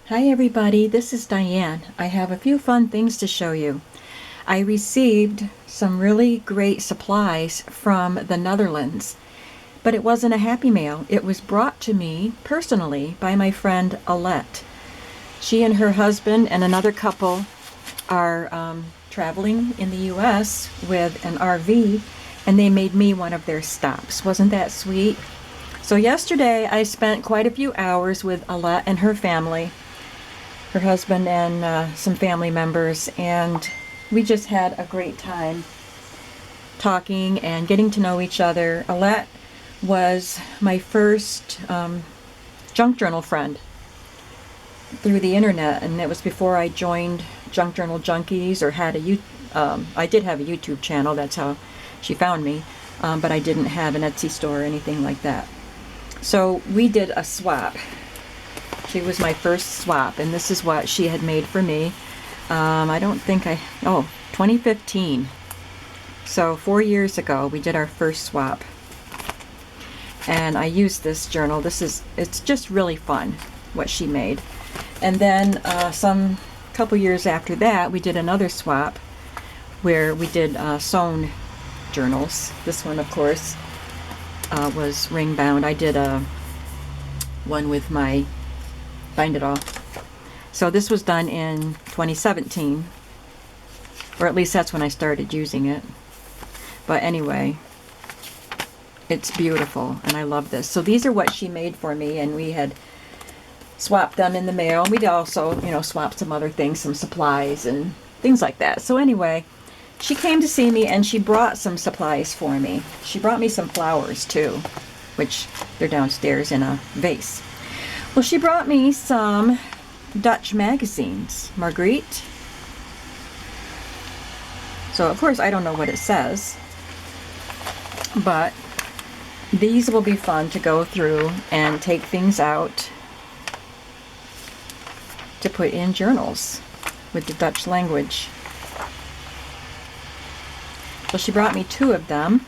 Hi everybody, this is Diane. I have a few fun things to show you. I received some really great supplies from the Netherlands, but it wasn't a Happy Mail. It was brought to me personally by my friend Alette. She and her husband and another couple are traveling in the US with an RV, and they made me one of their stops. Wasn't that sweet? So yesterday I spent quite a few hours with Alette and her family, her husband and some family members, and we just had a great time talking and getting to know each other. Alette was my first junk journal friend through the internet, and it was before I joined Junk Journal Junkies or had I did have a YouTube channel. That's how she found me, but I didn't have an Etsy store or anything like that. So we did a swap. She was my first swap, and this is what she had made for me. I don't think 2015. So 4 years ago, we did our first swap. And I used this journal. It's just really fun, what she made. And then some couple years after that, we did another swap where we did sewn journals. This one, of course, was ring bound. I did one with my Bind It All. So this was done in 2017, or at least that's when I started using it. But anyway, it's beautiful and I love this. So these are what she made for me, and we had swapped them in the mail. We'd also, swap some other things, some supplies and things like that. So anyway, she came to see me and she brought some supplies for me. She brought me some flowers too, which they're downstairs in a vase. Well, she brought me some Dutch magazines, Margriet. So, of course, I don't know what it says, but these will be fun to go through and take things out to put in journals with the Dutch language. So she brought me 2 of them.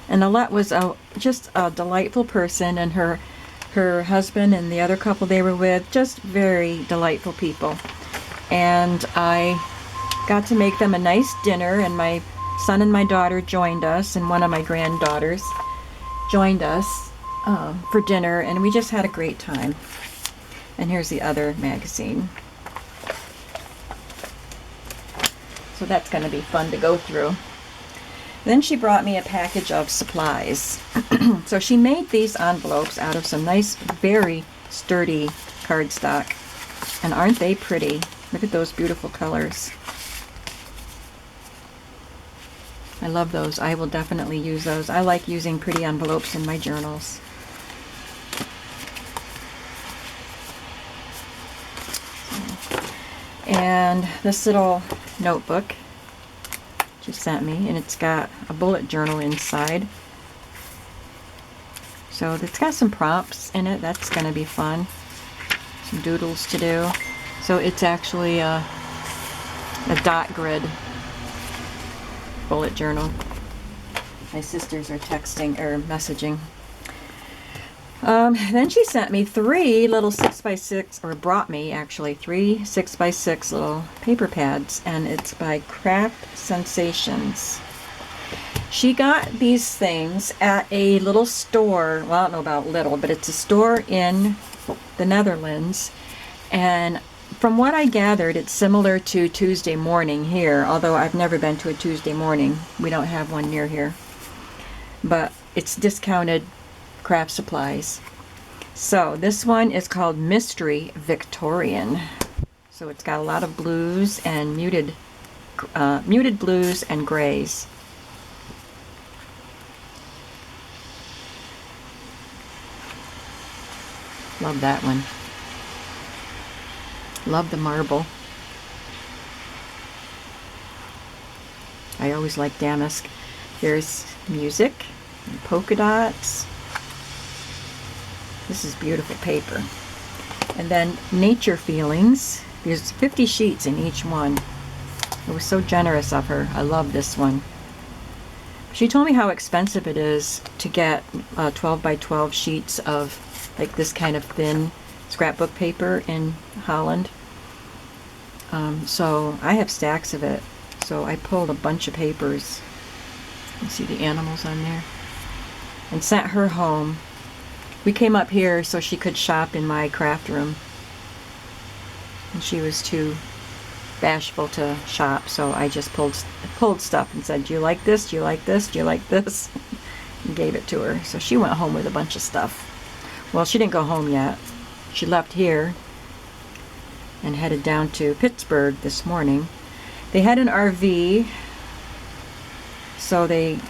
And Alette was just a delightful person, and her husband and the other couple they were with, just very delightful people. And I got to make them a nice dinner, and my son and my daughter joined us, and one of my granddaughters joined us for dinner, and we just had a great time. And here's the other magazine. So that's going to be fun to go through. Then she brought me a package of supplies. So she made these envelopes out of some nice, very sturdy cardstock. And aren't they pretty? Look at those beautiful colors. I love those. I will definitely use those. I like using pretty envelopes in my journals. And this little notebook she sent me, and it's got a bullet journal inside. So it's got some prompts in it. That's going to be fun. Some doodles to do. So it's actually a dot grid bullet journal. My sisters are texting or messaging. Then she sent me 3 little 6x6, or brought me actually 3 6x6 little paper pads, and it's by Craft Sensations. She got these things at a little store. Well, I don't know about little, but it's a store in the Netherlands, and from what I gathered, it's similar to Tuesday Morning here, although I've never been to a Tuesday Morning. We don't have one near here, but it's discounted craft supplies. So this one is called Mystery Victorian. So it's got a lot of blues and muted blues and grays. Love that one. Love the marble. I always like damask. Here's music and polka dots. This is beautiful paper. And then nature feelings. There's 50 sheets in each one. It was so generous of her. I love this one. She told me how expensive it is to get 12 by 12 sheets of like this kind of thin scrapbook paper in Holland. So I have stacks of it. So I pulled a bunch of papers. You see the animals on there. And sent her home. We came up here so she could shop in my craft room. And she was too bashful to shop, so I just pulled stuff and said, "Do you like this? Do you like this? Do you like this?" and gave it to her. So she went home with a bunch of stuff. Well, she didn't go home yet. She left here and headed down to Pittsburgh this morning. They had an RV, so they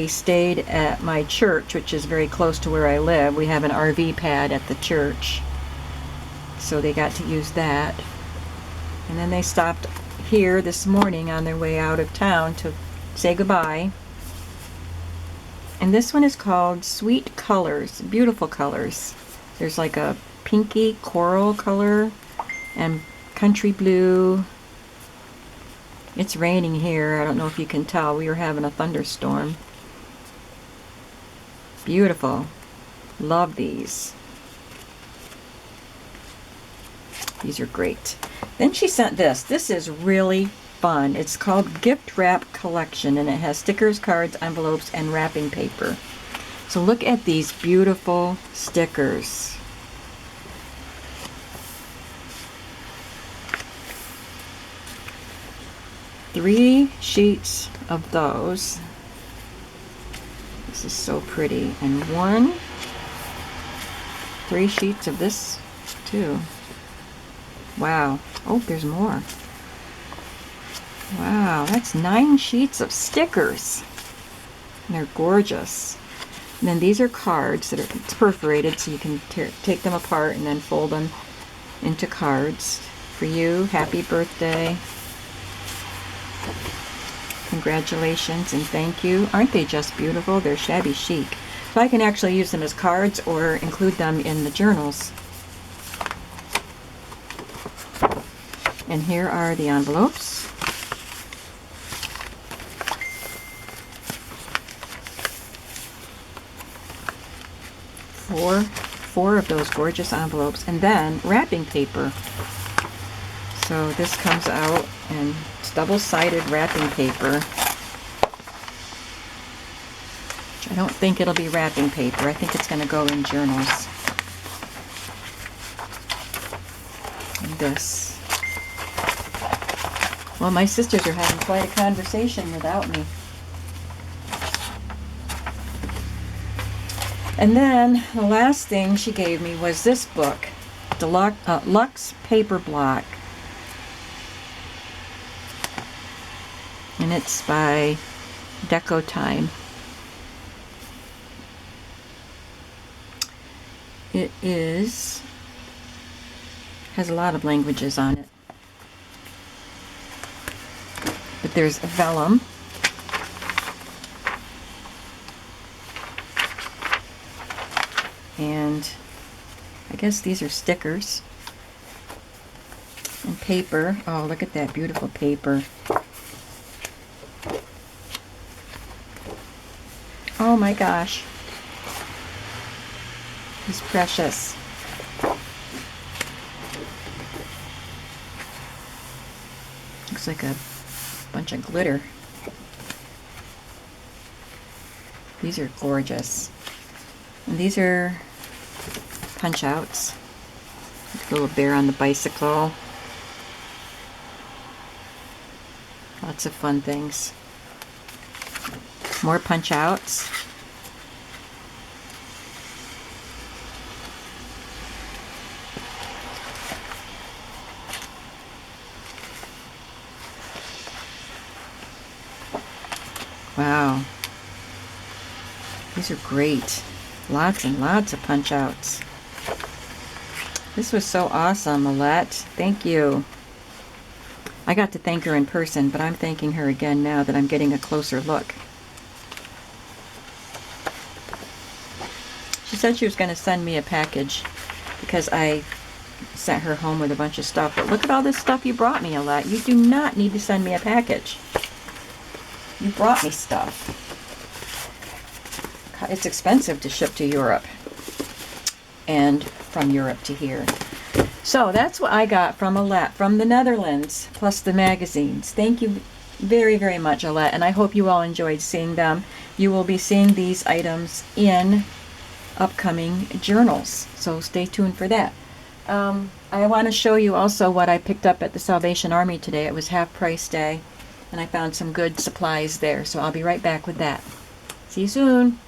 stayed at my church, which is very close to where I live. We have an RV pad at the church, so they got to use that. And then they stopped here this morning on their way out of town to say goodbye. And this one is called Sweet Colors, beautiful colors. There's like a pinky coral color and country blue. It's raining here. I don't know if you can tell. We were having a thunderstorm. Beautiful. Love these. These are great. Then she sent this. This is really fun. It's called Gift Wrap Collection, and it has stickers, cards, envelopes, and wrapping paper. So look at these beautiful stickers. Three sheets of those. This is so pretty. And three sheets of this too. Wow. Oh, there's more. Wow, that's 9 sheets of stickers. And they're gorgeous. And then these are cards that are perforated, so you can take them apart and then fold them into cards. For you, happy birthday. Congratulations and thank you. Aren't they just beautiful? They're shabby chic. So I can actually use them as cards or include them in the journals. And here are the envelopes. Four of those gorgeous envelopes, and then wrapping paper. So this comes out, and it's double-sided wrapping paper. I don't think it'll be wrapping paper. I think it's going to go in journals. And this. Well, my sisters are having quite a conversation without me. And then the last thing she gave me was this book, Luxe Paper Block. And it's by Deco Time. It has a lot of languages on it. But there's vellum. And I guess these are stickers. And paper. Oh, look at that beautiful paper. Oh my gosh. It's precious. Looks like a bunch of glitter. These are gorgeous. And these are punch outs. Like a little bear on the bicycle. Lots of fun things. More punch outs. Wow. These are great. Lots and lots of punch outs. This was so awesome, Alette. Thank you. I got to thank her in person, but I'm thanking her again now that I'm getting a closer look. She said she was going to send me a package because I sent her home with a bunch of stuff. But look at all this stuff you brought me, Alette. You do not need to send me a package. You brought me stuff. It's expensive to ship to Europe. and from Europe to here. So that's what I got from Alette, from the Netherlands, plus the magazines. Thank you very, very much, Alette, and I hope you all enjoyed seeing them. You will be seeing these items in upcoming journals, so stay tuned for that. I want to show you also what I picked up at the Salvation Army today. It was half price day, and I found some good supplies there, so I'll be right back with that. See you soon.